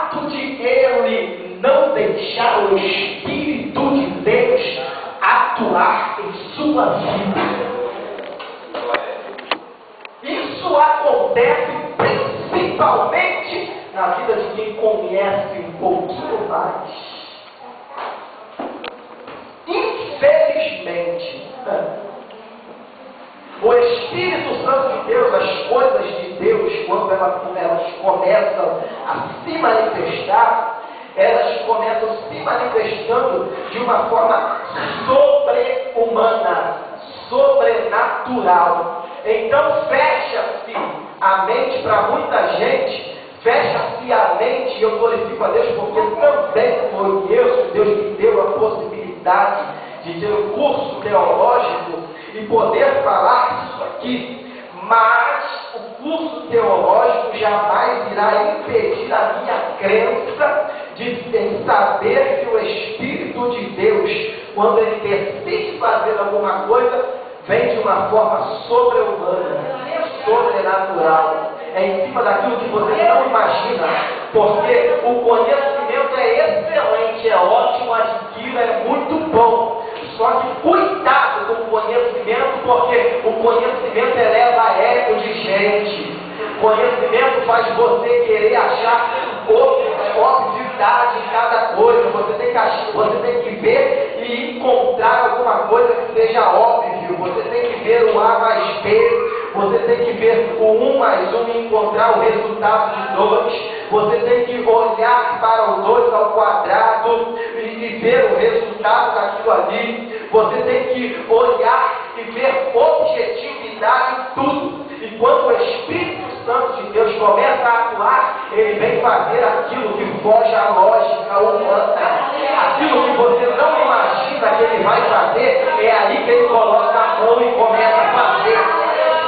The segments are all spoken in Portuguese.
fato de ele não deixar o Espírito de Deus atuar em sua vida. Isso acontece principalmente na vida de quem conhece um pouquinho mais. Infelizmente, o Espírito Santo de Deus, as coisas de Deus, quando elas começam a se manifestar, elas começam se manifestando de uma forma sobre-humana, sobrenatural. Então fecha-se a mente para muita gente, fecha-se a mente, e eu glorifico a Deus porque também foi Deus que deu a possibilidade de ter um curso teológico e poder falar isso aqui. Mas o curso teológico jamais irá impedir a minha crença em saber que o Espírito de Deus, quando ele decide fazer alguma coisa, vem de uma forma sobre-humana, sobrenatural. É em cima daquilo que você não imagina, porque o conhecimento é excelente, é ótimo, adquira, é muito bom. Só que cuidado com o conhecimento, porque o conhecimento eleva ego de gente. O conhecimento faz você querer achar obviedade em cada coisa. Você tem que ver e encontrar alguma coisa que seja óbvio. Você tem que ver o A mais B. Você tem que ver o 1 mais 1 e encontrar o resultado de 2. Você tem que olhar para o 2 ao quadrado e ver o resultado daquilo ali. Você tem que olhar e ver objetividade em tudo. E quando o Espírito Santo de Deus começa a atuar, ele vem fazer aquilo que foge à lógica humana. Aquilo que você não imagina que ele vai fazer, é aí que ele coloca a mão e começa a fazer.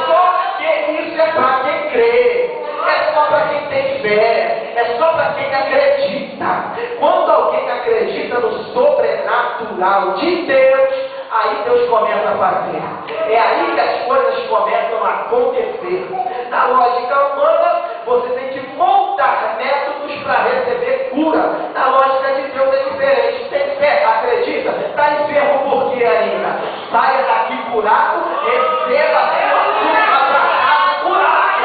Só que isso é para quem crê, é só para quem tem fé, é só para quem acredita. Quando alguém acredita no sobrenatural de Deus, aí Deus começa a fazer. É aí que as coisas começam a acontecer. Na lógica humana, você tem que montar métodos para receber cura. Na lógica de Deus é diferente. Tem fé, acredita? Está enfermo por quê ainda? Saia daqui curado, receba a sua cura para casa curado.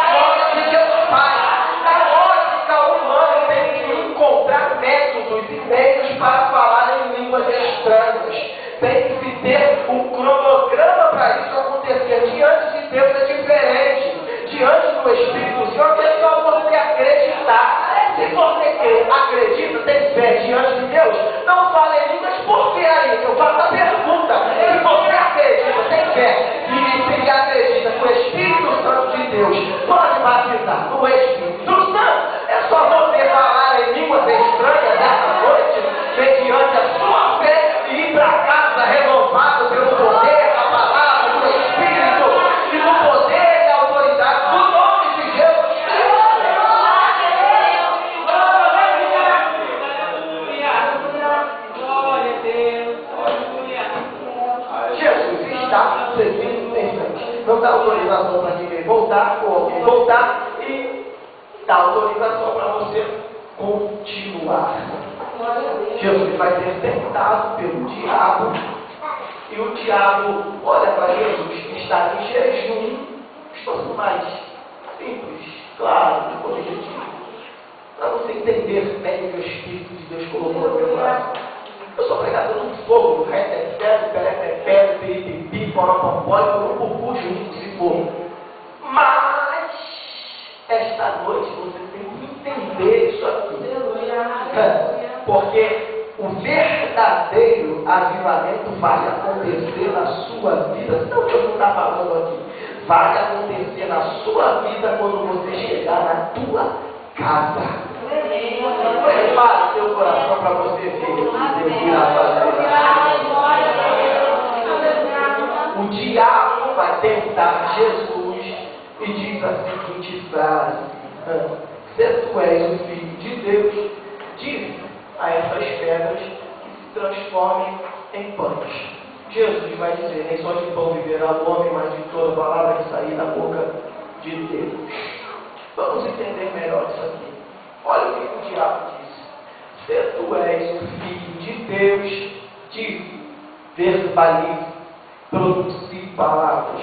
A lógica de Deus faz. Na lógica humana, eu tenho que encontrar métodos e meios para falar em línguas estranhas. Tem que ter um cronograma para isso acontecer. Diante de Deus é diferente. Diante do Espírito do Senhor, é só você acreditar. Se você acredita, tem fé diante de Deus, não fale em línguas, por que aí? Eu faço a pergunta. Se você acredita, tem fé, e se acredita que o Espírito Santo de Deus pode batizar no Espírito Santo, é só você falar em línguas estranhas nessa noite, mediante a sua fé, e ir para casa renovado pelo poder da palavra do Espírito e do poder e da autoridade do nome de Jesus. Jesus está seguindo em frente. Não dá autorização para ninguém voltar ou alguém voltar e dá autorização para você continuar. Jesus vai ser tentado pelo diabo, e o diabo olha para Jesus que está em jejum, estou mais simples, claro, objetivo, para você entender bem o que o Espírito de Deus colocou no meu coração. Eu sou pregador do fogo, retefé, perefé, piripipi, poropopó, urupupu, junto de fogo. Mas esta noite você tem que entender isso aqui. Porque o verdadeiro avivamento vai acontecer na sua vida. Senão Deus não está falando aqui. Vai acontecer na sua vida quando você chegar na tua casa. Prepare o seu coração para você ver o que Deus irá fazer. O diabo vai tentar Jesus e diz a seguinte frase: se tu és o Filho de Deus, diz a essas pedras que se transformem em pães. Jesus vai dizer: nem só de pão viverá o homem, mas de toda palavra que sair da boca de Deus. Vamos entender melhor isso aqui. Olha o que o diabo disse. Se tu és o Filho de Deus, diz, verbalize, pronuncie palavras.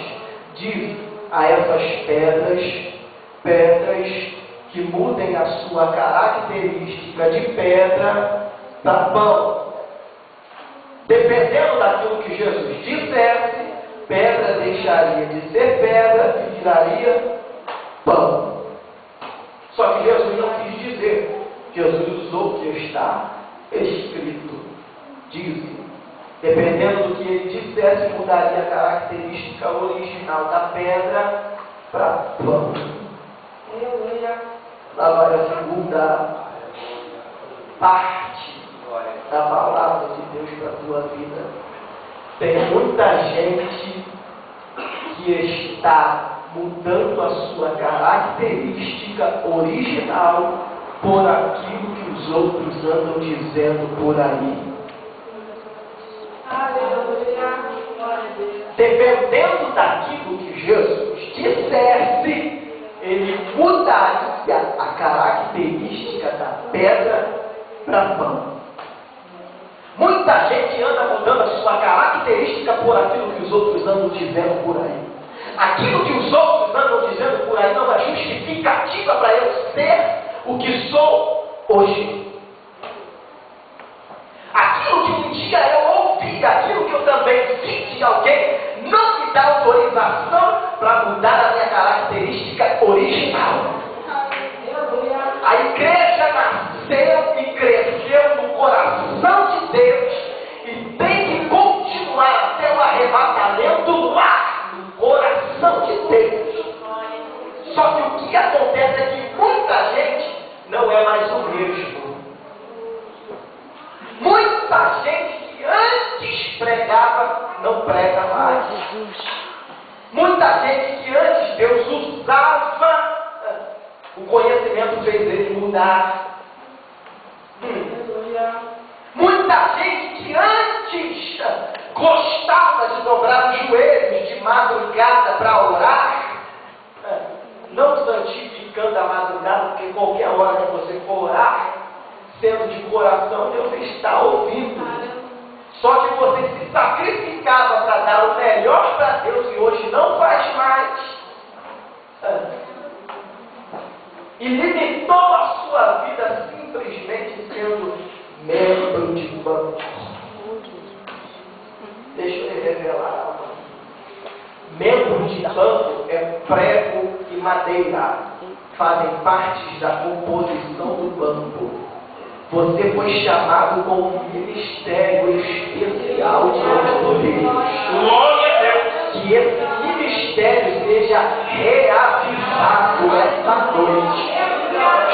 Diz a essas pedras que mudem a sua característica de pedra para pão. Dependendo daquilo que Jesus dissesse, pedra deixaria de ser pedra e viraria pão. Só que Jesus não quis dizer. Jesus usou o que está escrito. Diz. Dependendo do que ele dissesse, mudaria a característica original da pedra para pão. Lá vai a segunda parte da palavra de Deus para a tua vida. Tem muita gente que está mudando a sua característica original por aquilo que os outros andam dizendo por aí. Dependendo daquilo que Jesus dissesse, ele mudaria a característica da pedra para pão. Muita gente anda mudando a sua característica por aquilo que os outros andam dizendo por aí. Aquilo que os outros andam dizendo por aí não é justificativa para eu ser o que sou hoje. Aquilo que um dia eu ouvi, aquilo que eu também vi de alguém, não me dá autorização para mudar a minha característica original. A igreja nasceu e cresceu no coração de Deus e tem que continuar até o arrebatamento lá no coração de Deus. Só que o que acontece é que muita gente não é mais o mesmo. Muita gente que antes pregava, não prega mais. Muita gente que antes Deus usava, o conhecimento fez ele mudar. Muita gente que antes gostava de dobrar os joelhos de madrugada para orar, não santificando a madrugada, porque qualquer hora que você for orar, sendo de coração, Deus está ouvindo. Só que você se sacrificava para dar o melhor para Deus e hoje não faz mais. E limitou a sua vida simplesmente sendo membro de banco. Deixa eu lhe revelar algo. Membro de banco é prego e madeira. Fazem parte da composição do banco. Você foi chamado com um ministério especial diante de Deus. Glória a Deus. Que esse ministério seja reavivado esta noite.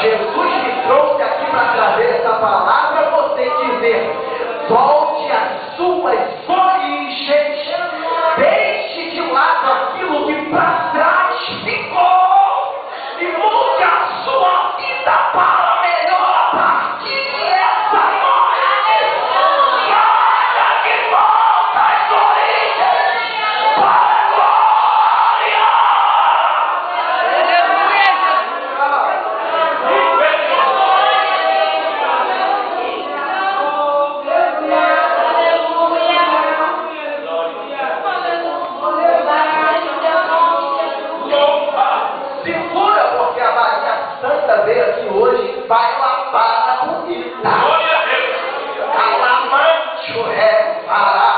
Jesus me trouxe aqui para trazer essa palavra a você dizer: volte às suas origens. Deixe de lado aquilo que para trás ficou e mude a sua vida para melhor a partir dessa noite. Traga de volta as origens para a glória. Segura, porque a Maria Santa veio aqui hoje, vai lavar a bonita. Glória a Deus. Calamante o ré fará.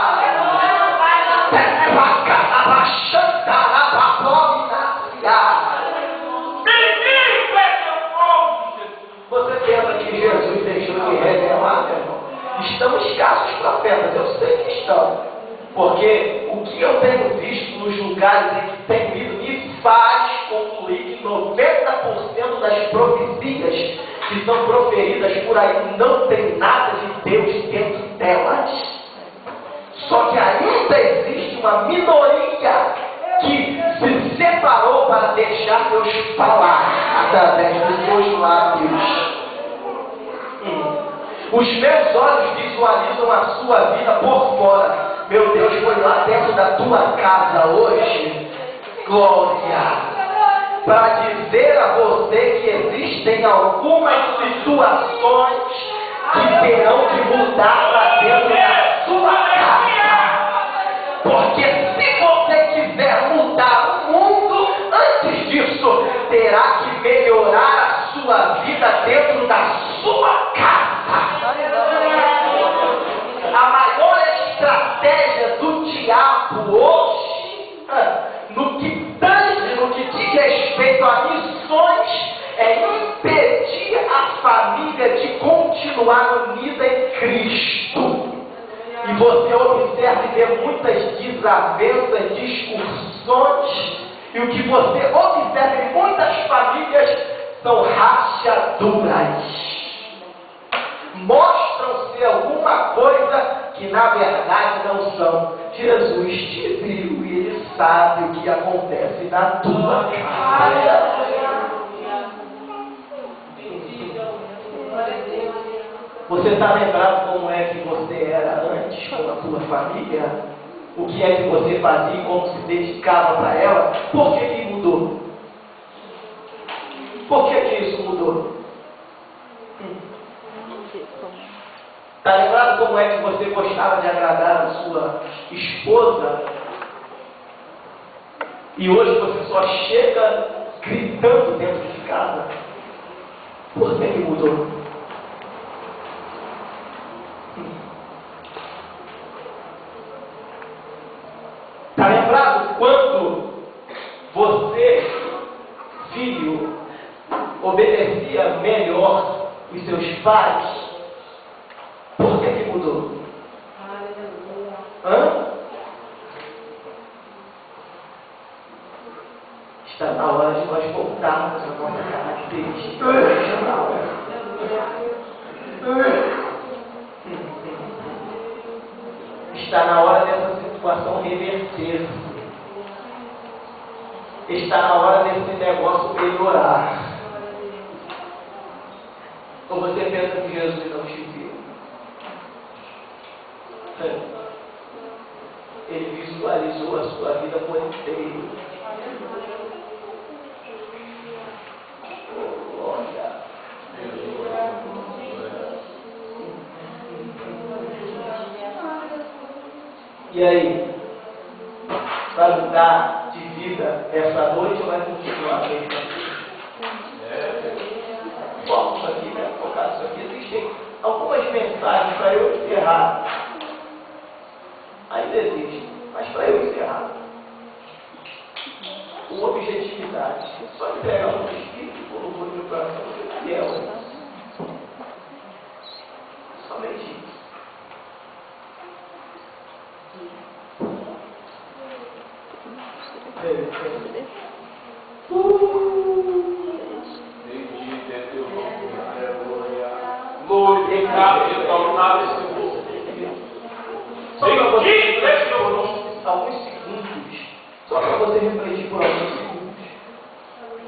Você pensa que Jesus deixou de revelar, meu irmão? Estão escassos profetas, eu sei que estão. Porque o que eu tenho visto nos lugares em que tenho ido me faz concluir que 90% das profecias que são proferidas por aí não tem nada de Deus dentro delas. Só que ainda existe uma minoria que se separou para deixar Deus falar através dos seus lábios. Os meus olhos visualizam a sua vida por fora. Meu Deus, foi lá dentro da tua casa hoje. Glória. para dizer a você que existem algumas situações que terão que mudar lá dentro da sua casa. Porque se você quiser mudar o mundo, antes disso, terá que melhorar a sua vida dentro da sua casa. A maior estratégia do diabo hoje, no que tange, no que diz respeito a missões, é impedir a família de continuar unida em Cristo. E você observa e vê muitas desavenças, discussões, e o que você observa em muitas famílias são rachaduras. Mostram ser alguma coisa que na verdade não são. Jesus te viu e Ele sabe o que acontece na tua casa. Você está lembrado como é que você era antes com a tua família? O que é que você fazia, como se dedicava para ela? Por que mudou? Por que isso mudou? Está lembrado como é que você gostava de agradar a sua esposa? E hoje você só chega gritando dentro de casa? Por que mudou? Está lembrado quando você, filho, obedecia melhor os seus pais? Por que mudou? Está na hora de nós voltarmos a nossa característica original. Está na hora dessa situação reverter. Está na hora desse negócio melhorar. Ou você pensa que Jesus não te viu? Ele visualizou a sua vida por inteiro. Glória. E aí? Vai mudar de vida essa noite ou vai continuar a mesma coisa? Foco isso aqui, né? Focar isso aqui. Existem algumas mensagens para eu encerrar. Ainda existe, mas para eu encerrar, com objetividade, só entregar o Espírito e colocou no meu coração, você é fiel. Somente isso. Só para você refletir por alguns segundos. Só para você refletir por alguns segundos.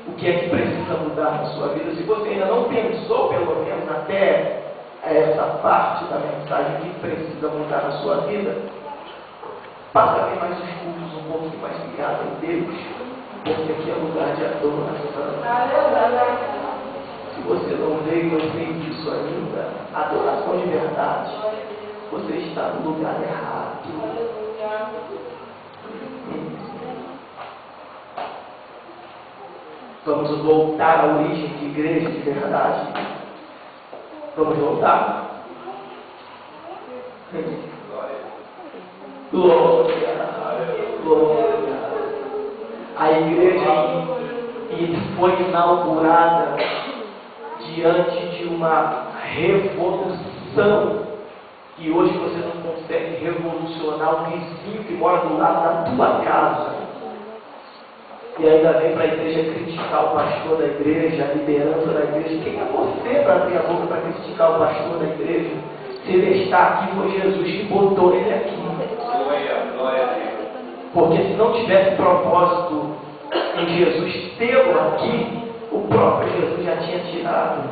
O que é que precisa mudar na sua vida? Se você ainda não pensou, pelo menos até essa parte da mensagem que precisa mudar na sua vida, passa a ver mais os cultos um pouco mais ligados em Deus, porque aqui é lugar de adoração. Se você não veio e não fez isso ainda, adoração de verdade, você está no lugar errado. Vamos voltar à origem de igreja de verdade. Vamos voltar? Glória. Glória. A igreja foi inaugurada diante de uma revolução. E hoje você não consegue revolucionar o vizinho que mora do lado da tua casa. E ainda vem para a igreja criticar o pastor da igreja, a liderança da igreja. Quem é você para abrir a boca para criticar o pastor da igreja? Se ele está aqui, foi Jesus que botou ele aqui. Porque se não tivesse propósito em Jesus tê-lo aqui, o próprio Jesus já tinha tirado.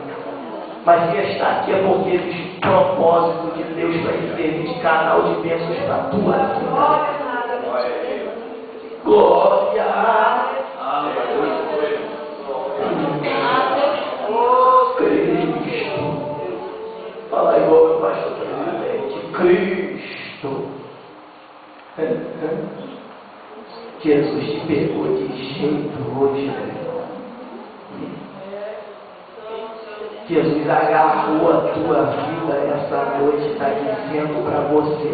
Mas se está aqui é porque existe um propósito de Deus para ele servir de canal de bênçãos para a tua vida. Glória! Aleluia! Cristo. Jesus te pegou de jeito hoje, meu irmão. Jesus agarrou a tua vida essa noite e está dizendo para você: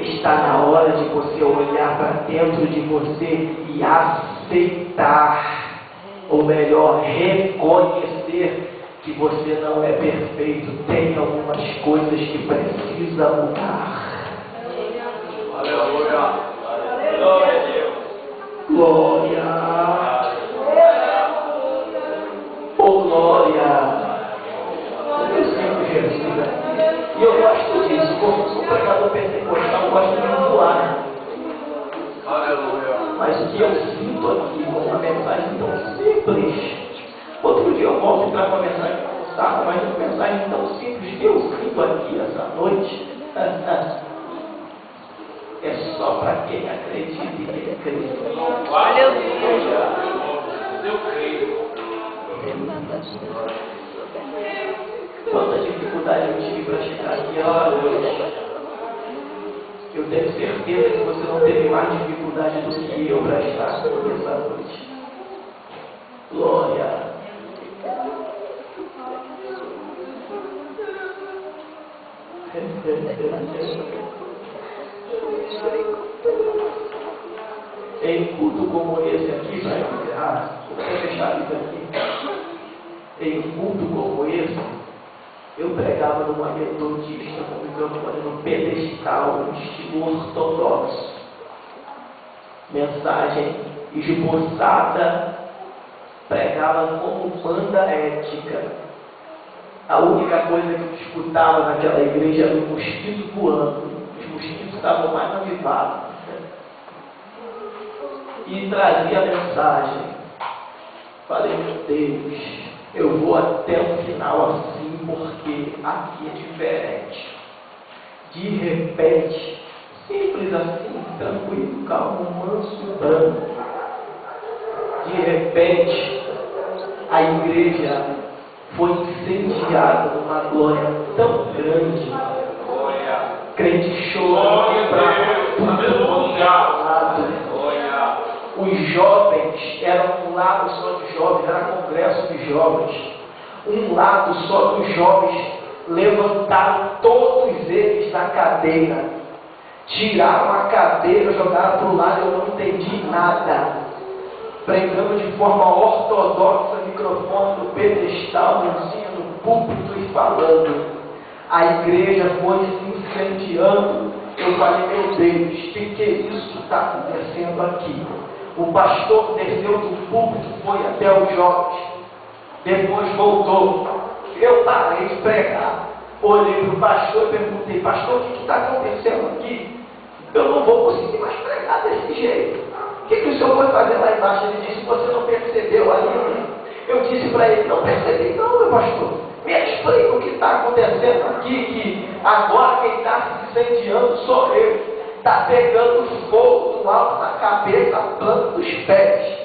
está na hora de você olhar para dentro de você e aceitar, ou melhor, reconhecer que você não é perfeito, tem algumas coisas que precisa mudar. Aleluia! Glória a Deus! Glória! Oh, glória! Eu sinto Jesus aqui. E eu gosto disso, como sou pregador pentecostal, eu gosto de voar. Aleluia! Mas o que eu sinto aqui com uma mensagem tão simples. Outro dia eu volto para uma mensagem forçada, mas uma mensagem tão simples que eu sinto aqui essa noite. É só para quem acredita e quem crê. Aleluia! Eu creio. Quanta dificuldade eu tive para chegar aqui à noite. Eu tenho certeza que você não teve mais dificuldade do que eu para estar aqui essa noite. Glória! Em culto como esse aqui, para encerrar, vou fechar isso aqui. Em culto como esse, eu pregava numa metodista com o microfone no pedestal, no estilo ortodoxo. Mensagem esboçada, pregava como banda ética. A única coisa que eu escutava naquela igreja era o mosquito voando. Os mosquitos estavam mais avivados. E trazia a mensagem. Falei, meu Deus, eu vou até o final assim, porque aqui é diferente. De repente, simples assim, tranquilo, calmo, manso, branco. De repente, a igreja foi incendiada numa glória tão grande. Crente chorando para todo lado. Os jovens eram um lado só de jovens, era congresso de jovens. Um lado só dos jovens levantaram todos eles da cadeira. Tiraram a cadeira, jogaram para o lado, eu não entendi nada. Pregando de forma ortodoxa, microfone no pedestal, no púlpito e falando. A igreja foi se incendiando. Eu falei, meu Deus, o que é isso que está acontecendo aqui? O pastor desceu do púlpito, foi até os jovens. Depois voltou. Eu parei de pregar. Olhei para o pastor e perguntei, pastor, o que está acontecendo aqui? Eu não vou conseguir mais pregar desse jeito. O que o senhor foi fazer lá embaixo? Ele disse, você não percebeu ainda? Eu disse para ele, não percebi não, meu pastor. Me explica o que está acontecendo aqui, que agora quem está se incendiando sou eu. Está pegando fogo do alto da cabeça, plano dos pés.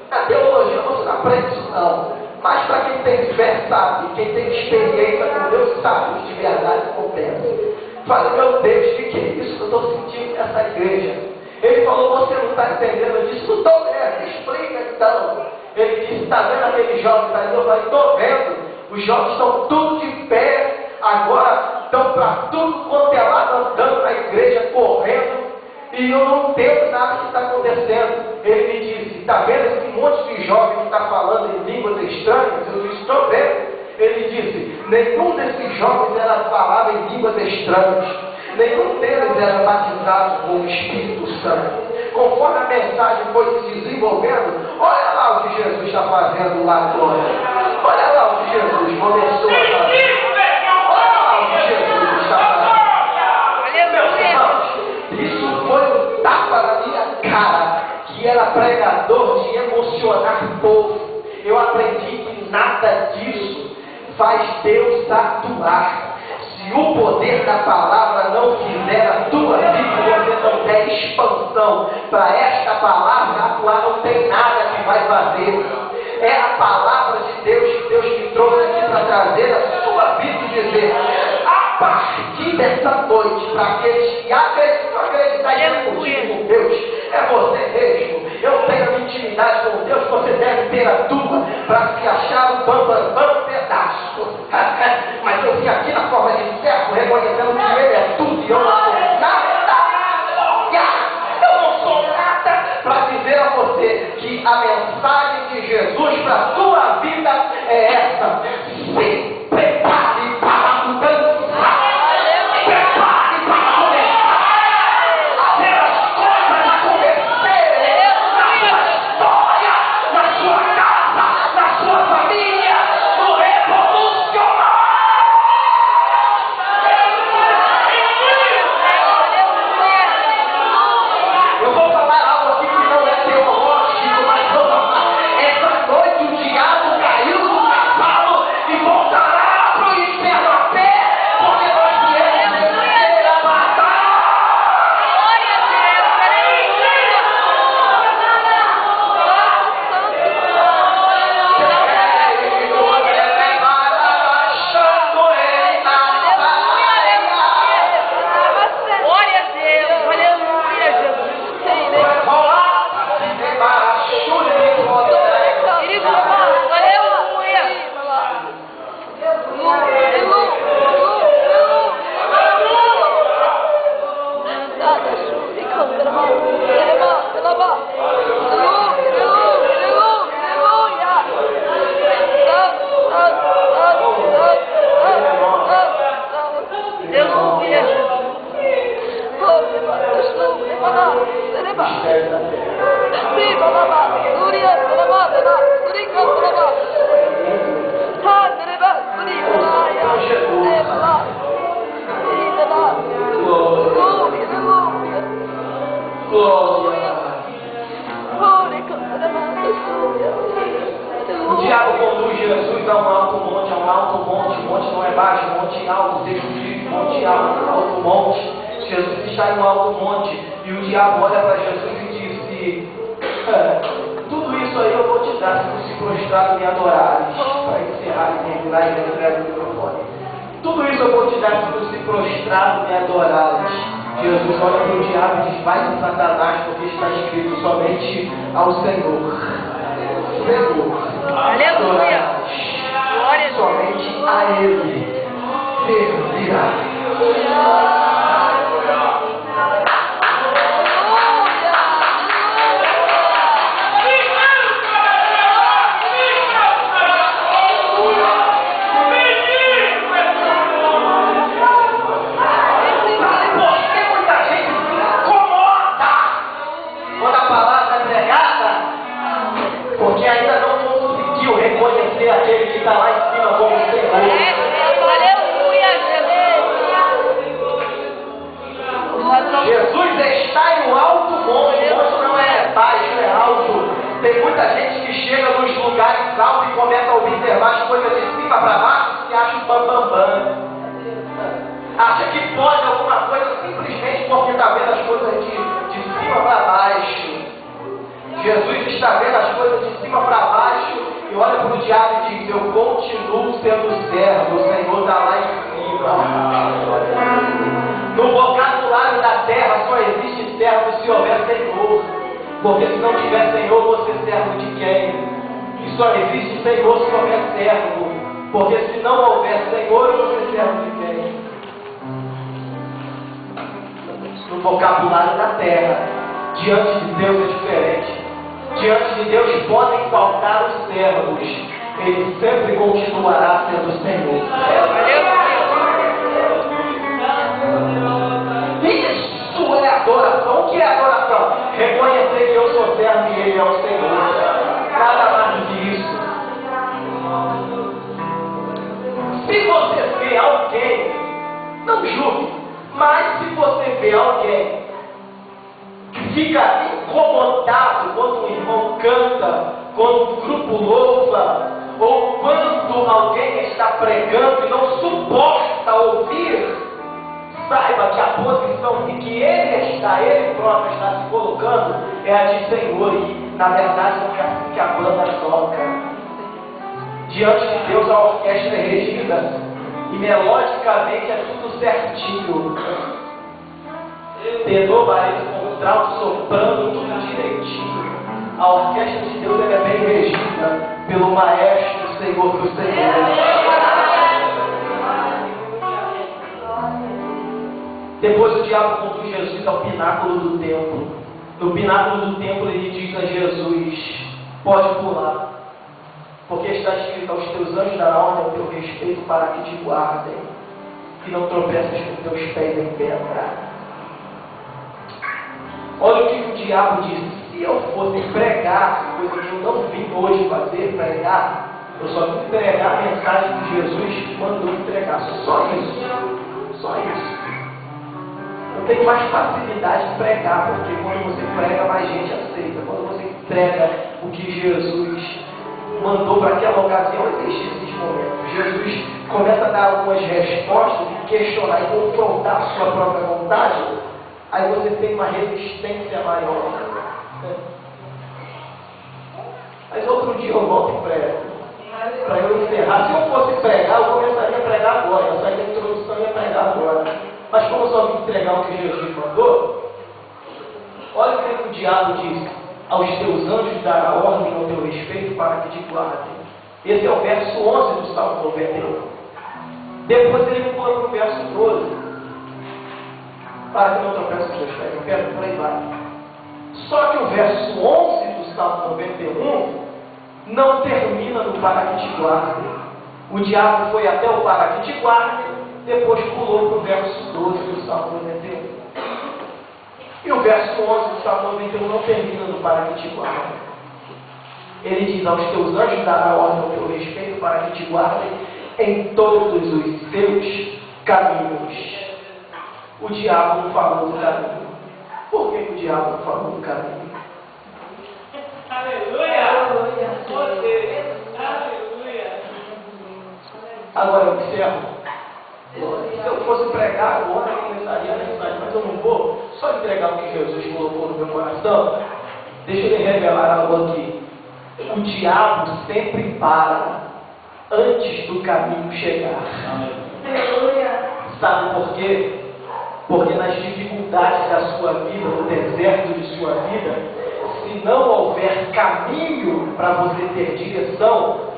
Na teologia você não aprende isso não. Mas para quem tem fé sabe, quem tem experiência com Deus sabe de verdade acontece. Falei, meu Deus, o que é isso que eu estou sentindo nessa igreja? Ele falou, você não está entendendo? Eu disse, não estou vendo, explica então. Ele disse, está vendo aqueles jovens ali? Eu falei, estou vendo. Os jovens estão tudo de pé, agora estão para tudo quanto é lado, andando na igreja, correndo. E eu não entendo nada que está acontecendo. Ele me disse, está vendo esse monte de jovem que está falando em línguas estranhas? Eu disse, estou vendo. Ele disse, nenhum desses jovens era falava em línguas estranhas. Nenhum deles era batizado com o Espírito Santo. Conforme a mensagem foi se desenvolvendo, olha lá o que Jesus está fazendo lá agora. Olha lá o que Jesus começou a fazer. Olha lá o que Jesus está fazendo. Meus irmãos, isso foi um tapa na minha cara, que era pregador de emocionar o povo. Eu aprendi que nada disso faz Deus atuar. Se o poder da palavra não fizer a tua vida, você não der expansão para esta palavra atuar, não tem nada que vai fazer. É a palavra de Deus que Deus me trouxe aqui para trazer a sua vida e dizer, a partir dessa noite, para aqueles que acreditam contigo, Deus, é você mesmo. Eu tenho intimidade com Deus, você deve ter a tua, para se achar um bambambam pedaço. Mas eu vim aqui na forma de servo, reconhecendo que Ele é tudo e eu não sou nada. Eu não sou nada, para dizer a você que a mensagem de Jesus para a sua vida é essa: se prepare para a mudança. O diabo conduz Jesus a um alto monte, monte não é baixo, monte alto, seja o monte alto monte. Jesus está em um alto monte e o diabo olha para Jesus e disse: tudo isso aí eu vou te dar se tu se prostrar e me adorares. Para encerrar e terminar e entregar o microfone. Tudo isso eu vou te dar se tu se prostrar e me adorares. Jesus olha para o diabo e diz: vai com Satanás, porque está escrito somente ao Senhor. Aleluia! Glória somente a Ele servirá. Reconhecer aquele que está lá em cima como Senhor. Aleluia, Jesus está em um alto monte. O monte não é baixo, é alto. Tem muita gente que chega nos lugares altos e começa a observar as coisas de cima para baixo e se acha um bambambam. Acha que pode alguma coisa simplesmente porque está vendo as coisas de cima para baixo. Jesus está vendo as coisas de cima para baixo e olha para o diabo e diz: eu continuo sendo servo, o Senhor está lá em cima. No vocabulário da terra só existe servo se houver Senhor, porque se não tiver Senhor, você é servo de quem? E só existe Senhor se houver servo, porque se não houver Senhor, você é servo de quem? No vocabulário da terra, diante de Deus é diferente. Diante de Deus podem faltar os servos, Ele sempre continuará sendo Senhor. Isso é adoração. O que é adoração? Reconhecer que eu sou servo e Ele é o Senhor. Nada mais do que isso. Se você vê alguém, não julgue, mas se você vê alguém fica incomodado quando um irmão canta, quando um grupo louva, ou quando alguém está pregando e não suporta ouvir, saiba que a posição em que ele próprio está se colocando, é a de Senhor, e na verdade não é assim que a banda toca. Diante de Deus a orquestra é regida, E melodicamente é tudo certinho. Tenor, barítono, contralto, soprano, tudo direitinho. A orquestra de Deus é bem regida pelo Maestro, Senhor dos Senhores. Depois o diabo conduz Jesus ao pináculo do templo. No pináculo do templo ele diz a Jesus: pode pular, porque está escrito: aos teus anjos dará ordem ao teu respeito para que te guardem, e não tropeças com teus pés em pedra. Olha o que o diabo disse: se eu fosse pregar, coisa que eu não vim hoje fazer, pregar, eu só vim pregar a mensagem que Jesus mandou entregar. Só isso. Só isso. Eu tenho mais facilidade de pregar, porque quando você prega, mais gente aceita. Quando você entrega o que Jesus mandou para aquela ocasião, existe esses momentos. Jesus começa a dar algumas respostas e questionar e confrontar a sua própria vontade. Aí você tem uma resistência maior. Mas outro dia eu volto e prego. Para eu encerrar. Se eu fosse pregar, eu começaria a pregar agora. Eu saí da introdução e ia pregar agora. Mas como eu só vim entregar o que Jesus mandou, olha o que o diabo diz: aos teus anjos dará ordem ao teu respeito para que te guardem. Esse é o verso 11 do Salmo 91. Depois ele pula para o verso 12. Para que não tropece os teus pés, eu quero por aí vai. Só que o verso 11 do Salmo 91 não termina no para que te guardem. O diabo foi até o para que te guardem, depois pulou para o verso 12 do Salmo 91. E o verso 11 do Salmo 91 não termina no para que te guardem. Ele diz: aos teus anjos dará ordem ao teu respeito para que te guardem em todos os seus caminhos. O diabo não falou do caminho. Por que o diabo não falou do caminho? Aleluia! Agora eu observo. Se eu fosse pregar agora, eu começaria a mensagem, mas eu não vou só entregar o que Jesus colocou no meu coração. Deixa eu lhe revelar algo aqui. O diabo sempre para antes do caminho chegar. Aleluia! Sabe por quê? Porque nas dificuldades da sua vida, no deserto de sua vida, se não houver caminho para você ter direção,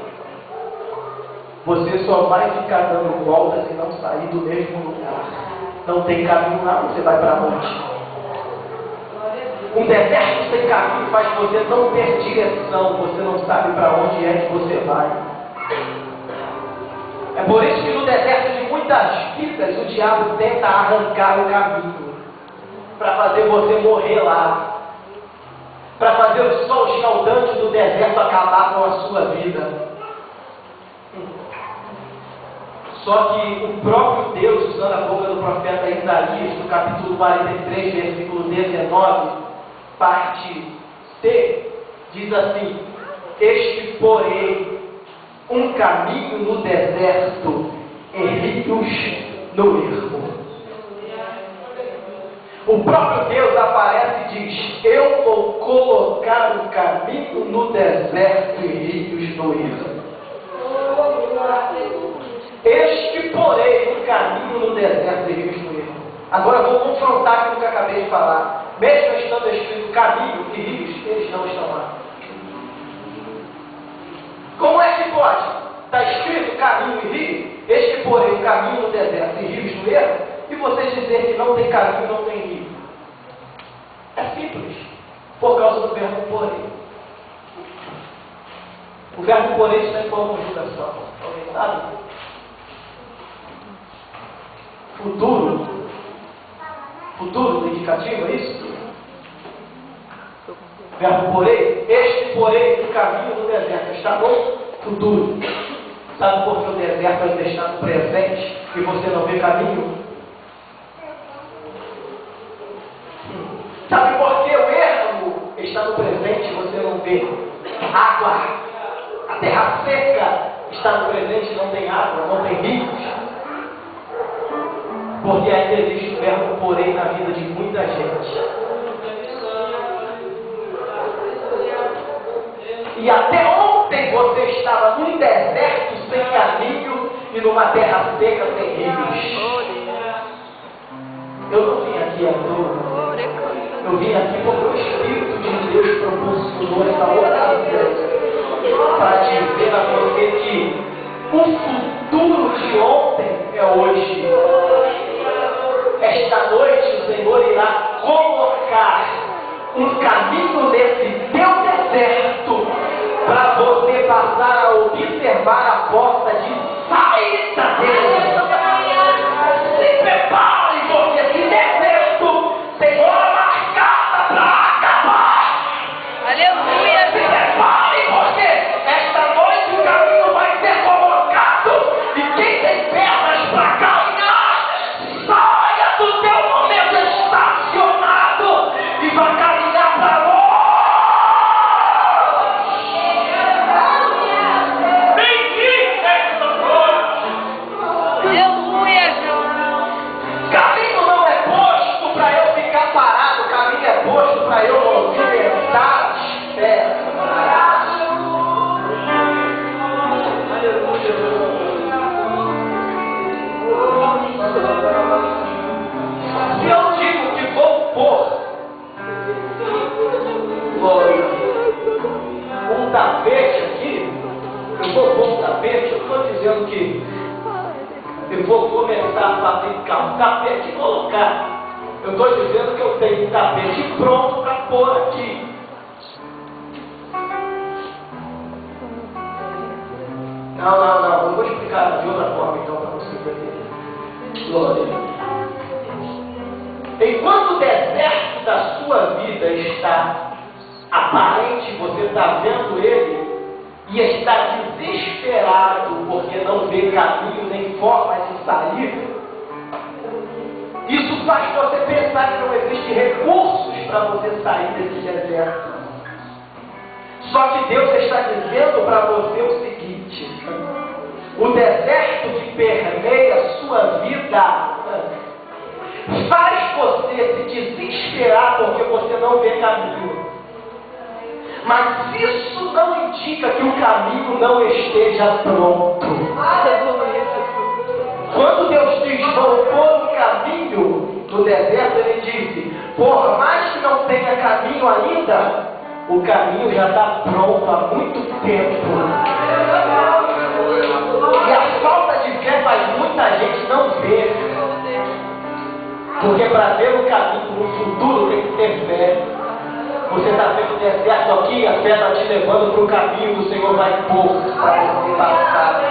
você só vai ficar dando voltas e não sair do mesmo lugar. Não tem caminho lá, você vai para onde? Um deserto sem caminho faz você não ter direção, você não sabe para onde é que você vai. É por isso que no deserto de muitas vidas o diabo tenta arrancar o caminho para fazer você morrer lá, para fazer o sol escaldante do deserto acabar com a sua vida. Só que o próprio Deus, usando a boca do profeta Isaías, no capítulo 43, versículo 19, parte C, diz assim: este porém um caminho no deserto e rios no ermo. O próprio Deus aparece e diz: eu vou colocar o caminho no deserto e rios no ermo. Este porém um caminho no deserto e rios no ermo. Agora eu vou confrontar aquilo que eu acabei de falar. Mesmo estando escrito caminho e rios, eles não estão lá. Como é que pode? Está escrito caminho e rio, este porém caminho no deserto e rios no ermo, e vocês dizer que não tem caminho e não tem rio. É simples, por causa do verbo porém. O verbo porém está em qual conjugação? Alguém sabe? Futuro. Futuro do indicativo, é isso? Verbo porém, este porém o caminho do deserto está no futuro. Sabe por que o deserto ainda está no presente e você não vê caminho? Sabe por que o ermo está no presente e você não vê água? A terra seca está no presente e não tem água, não tem rios. Porque ainda existe o verbo porém na vida de muita gente. E até ontem você estava num deserto sem caminho e numa terra seca sem rios. Eu não vim aqui à toa. Eu vim aqui porque o Espírito de Deus proporcionou essa ocasião para dizer a você que o futuro de ontem é hoje. Esta noite o Senhor irá colocar um caminho nesse teu deserto para você passar a observar a porta de saída dele. Se prepare, porque esse deserto tem hora marcada para acabar. Aleluia. Se prepare, porque esta noite o caminho vai ser colocado e quem tem pernas para caminhar, saia do teu momento estacionado e vai caminhar para longe. Aleluia. Caminho não é posto para eu ficar parado, caminho é posto para eu movimentar as pernas. Se eu digo que vou pôr um tapete aqui, eu vou pôr um tapete, eu estou dizendo que eu vou começar a fabricar um tapete e colocar. Eu estou dizendo que eu tenho um tapete pronto para pôr aqui. Não, eu vou explicar de outra forma então para você entender. Glória. Enquanto o deserto da sua vida está aparente, você está vendo ele e está desesperado porque não vê caminho nem forma de sair, isso faz você pensar que não existem recursos para você sair desse deserto. Só que Deus está dizendo para você o seguinte: o deserto que permeia a sua vida faz você se desesperar porque você não vê caminho. Mas isso não indica que o caminho não esteja pronto. Quando Deus diz, vou pôr um caminho no deserto, Ele disse, por mais que não tenha caminho ainda, o caminho já está pronto há muito tempo. E a falta de fé faz muita gente não ver. Porque para ver o caminho no futuro tem que ter fé. Você está vendo o deserto aqui, a fé está te levando para o caminho que o Senhor vai pôr para você passar.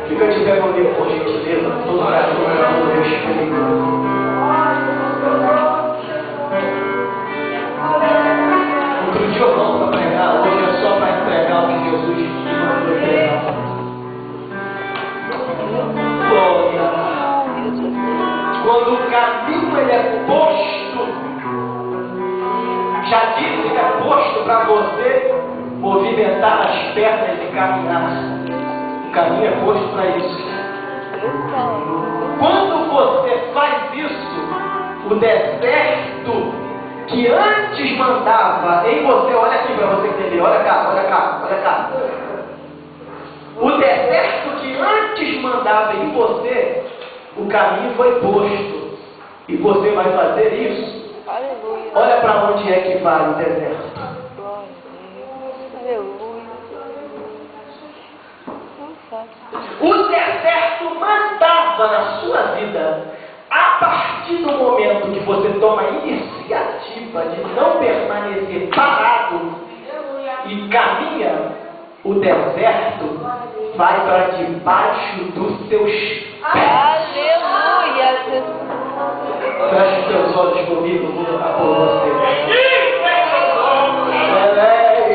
Fica de pé comigo, por gentileza, todo caminho do meu Espírito. Outro dia eu não para pregar, hoje é só para entregar o que Jesus me mandou pregar. Glória. Quando o caminho ele é posto, já disse que é posto para você movimentar as pernas e caminhar. O caminho é posto para isso. Quando você faz isso, o deserto que antes mandava em você, olha aqui para você entender, olha cá. O deserto que antes mandava em você, o caminho foi posto. E você vai fazer isso. Aleluia. Olha para onde é que vai o deserto. Glória a Deus. Aleluia. O deserto mandava na sua vida. A partir do momento que você toma a iniciativa de não permanecer parado e caminha, o deserto vai para debaixo dos seus pés. Aleluia. Feche os teus olhos comigo, vou orar por você. Deserto e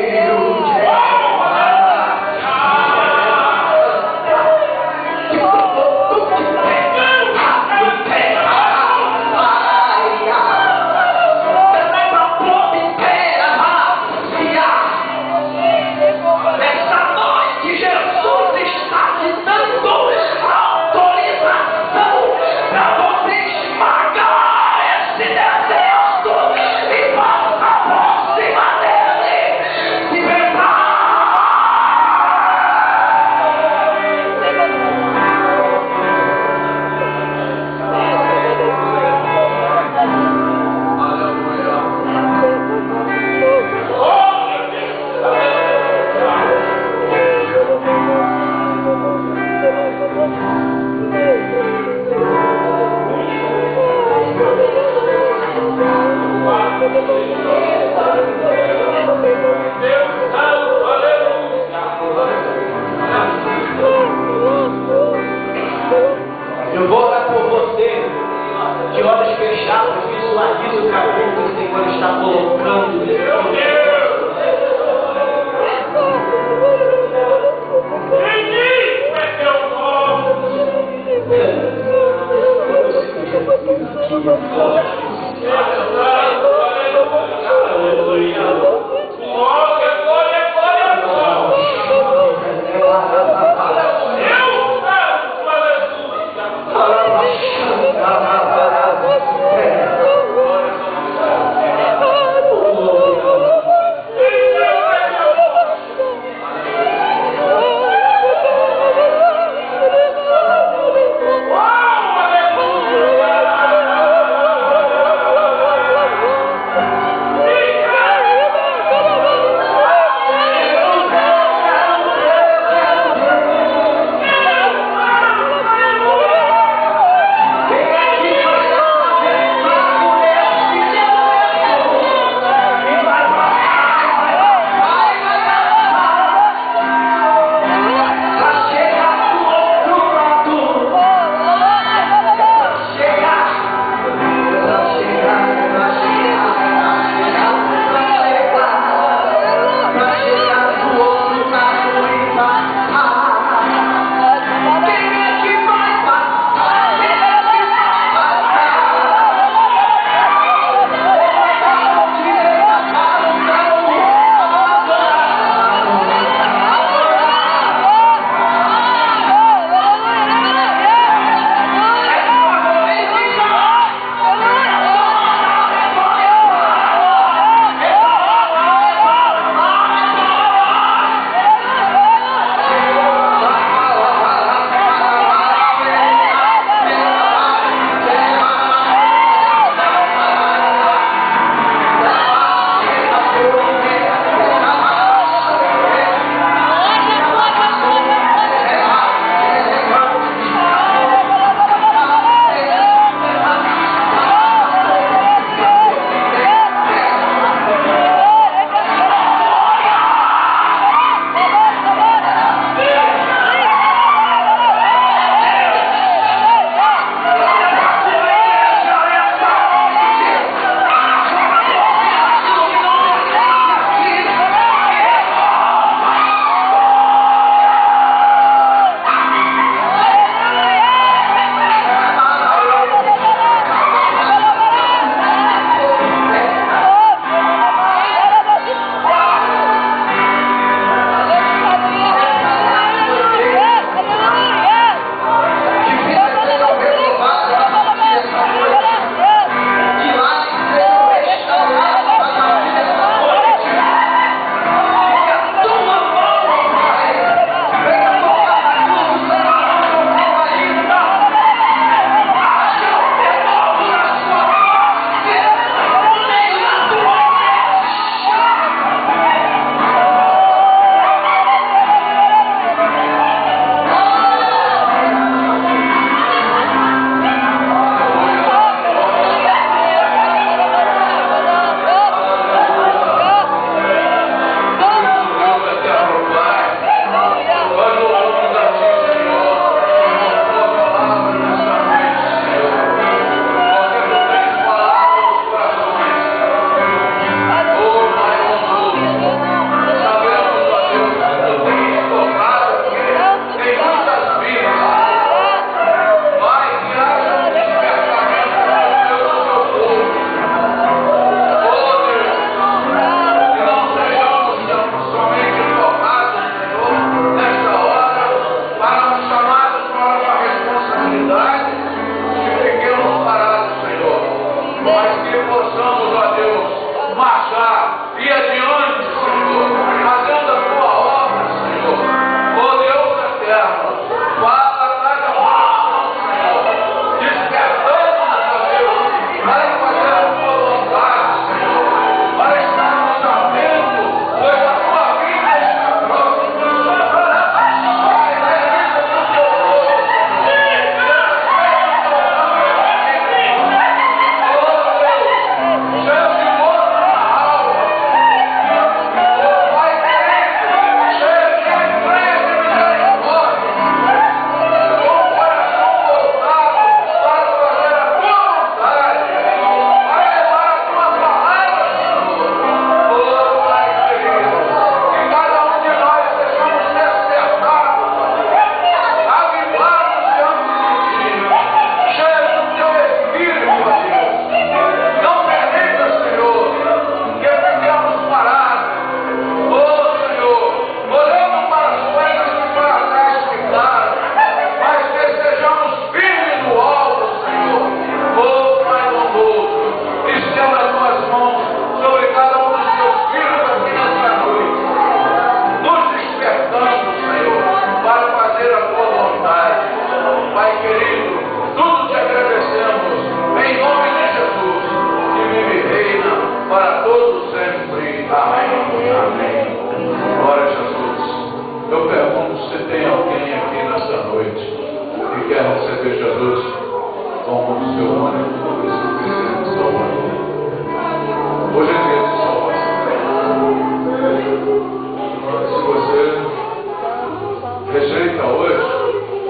Rejeita hoje,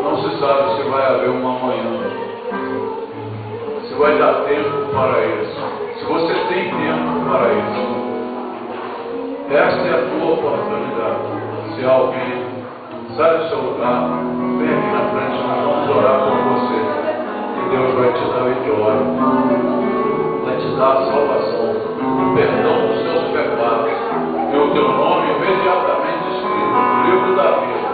não se sabe se vai haver uma amanhã. Se vai dar tempo para isso. Se você tem tempo para isso. Esta é a tua oportunidade. Se alguém sai do seu lugar, vem aqui na frente, nós vamos orar por você. E Deus vai te dar vitória. Vai te dar a salvação, o perdão dos seus pecados. E o teu nome imediatamente escrito no livro da vida.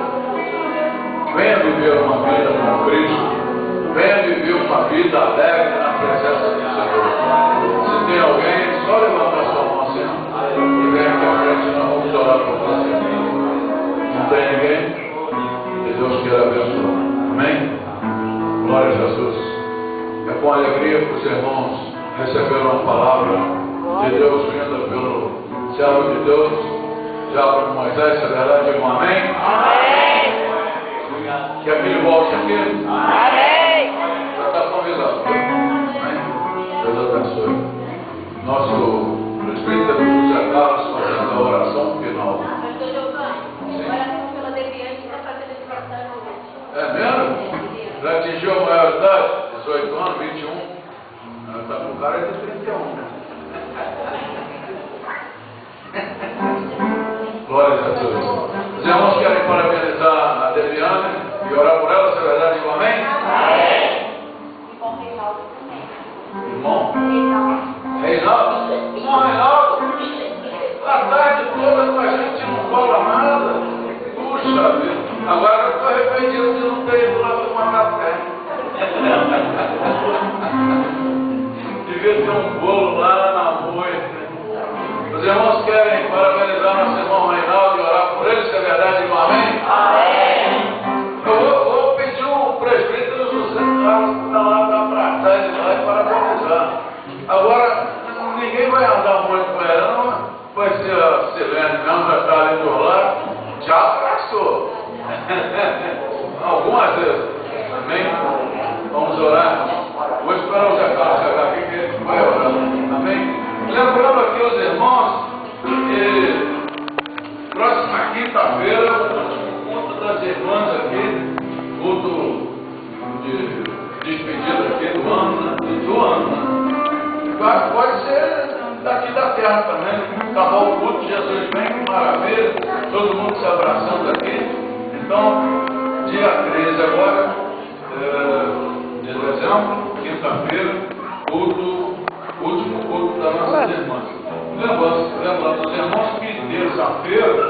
Venha viver uma vida com Cristo. Venha viver uma vida alegre na presença do Senhor. Se tem alguém, só levanta a sua mão assim. E vem aqui à frente, nós vamos orar por você. Não tem ninguém? Que Deus queira abençoar. Amém? Glória a Jesus. É com alegria que os irmãos receberam a palavra de Deus vinda pelo servo de Deus, Diácono Moisés. Se é verdade, digam amém? Amém. Quer que ele volte aqui? Amém. Já está convidado. Amém? Deus abençoe. Nosso presbítero José Carlos fazendo a oração final. Pastor Giovanni, oração pela Debiane que está fazendo aniversário hoje. É mesmo? Já atingiu a maioridade? 18 anos, 21? Está com cara de 31. Glória a Deus. Os irmãos querem parabenizar a Debiane e orar por ela, se é verdade, digo amém? E com o Reinaldo também. Irmão? Reinaldo. Reinaldo? Irmão Reinaldo? A tarde toda com a gente não fala nada. Puxa vida. Agora eu estou arrependido de não ter ido lá tomar café. Devia ter um bolo lá na moita. Os irmãos querem parabenizar nosso irmão Reinaldo e orar por ele, se é verdade, digo amém? Amém. Eu vou pedir o presbítero José Carlos para lá para trás de lá e parabenizar. Agora, ninguém vai andar muito com ela, não. Vai ser a Silene mesmo, já está ali do lado. Já abraçou. Algumas vezes. Amém? Vamos orar. Vou esperar o Zé Carlos chegar aqui que ele vai orar. Amém? Lembrando aqui os irmãos que próxima quinta-feira, o último culto das irmãs aqui, culto de despedida aqui do ano, né? Pode ser daqui da terra também. Acabou o culto, Jesus vem, que maravilha, todo mundo se abraçando aqui. Então, dia 13 agora, de dezembro, quinta-feira, último culto das nossas irmãs. Lembrando os irmãos que terça-feira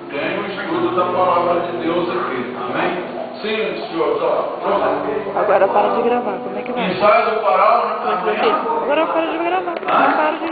tem o estudo da palavra de Deus aqui. Amém? Sim, senhor. Agora para de gravar. Como é que vai? Ensaio do paral, né? Agora para de gravar. Para de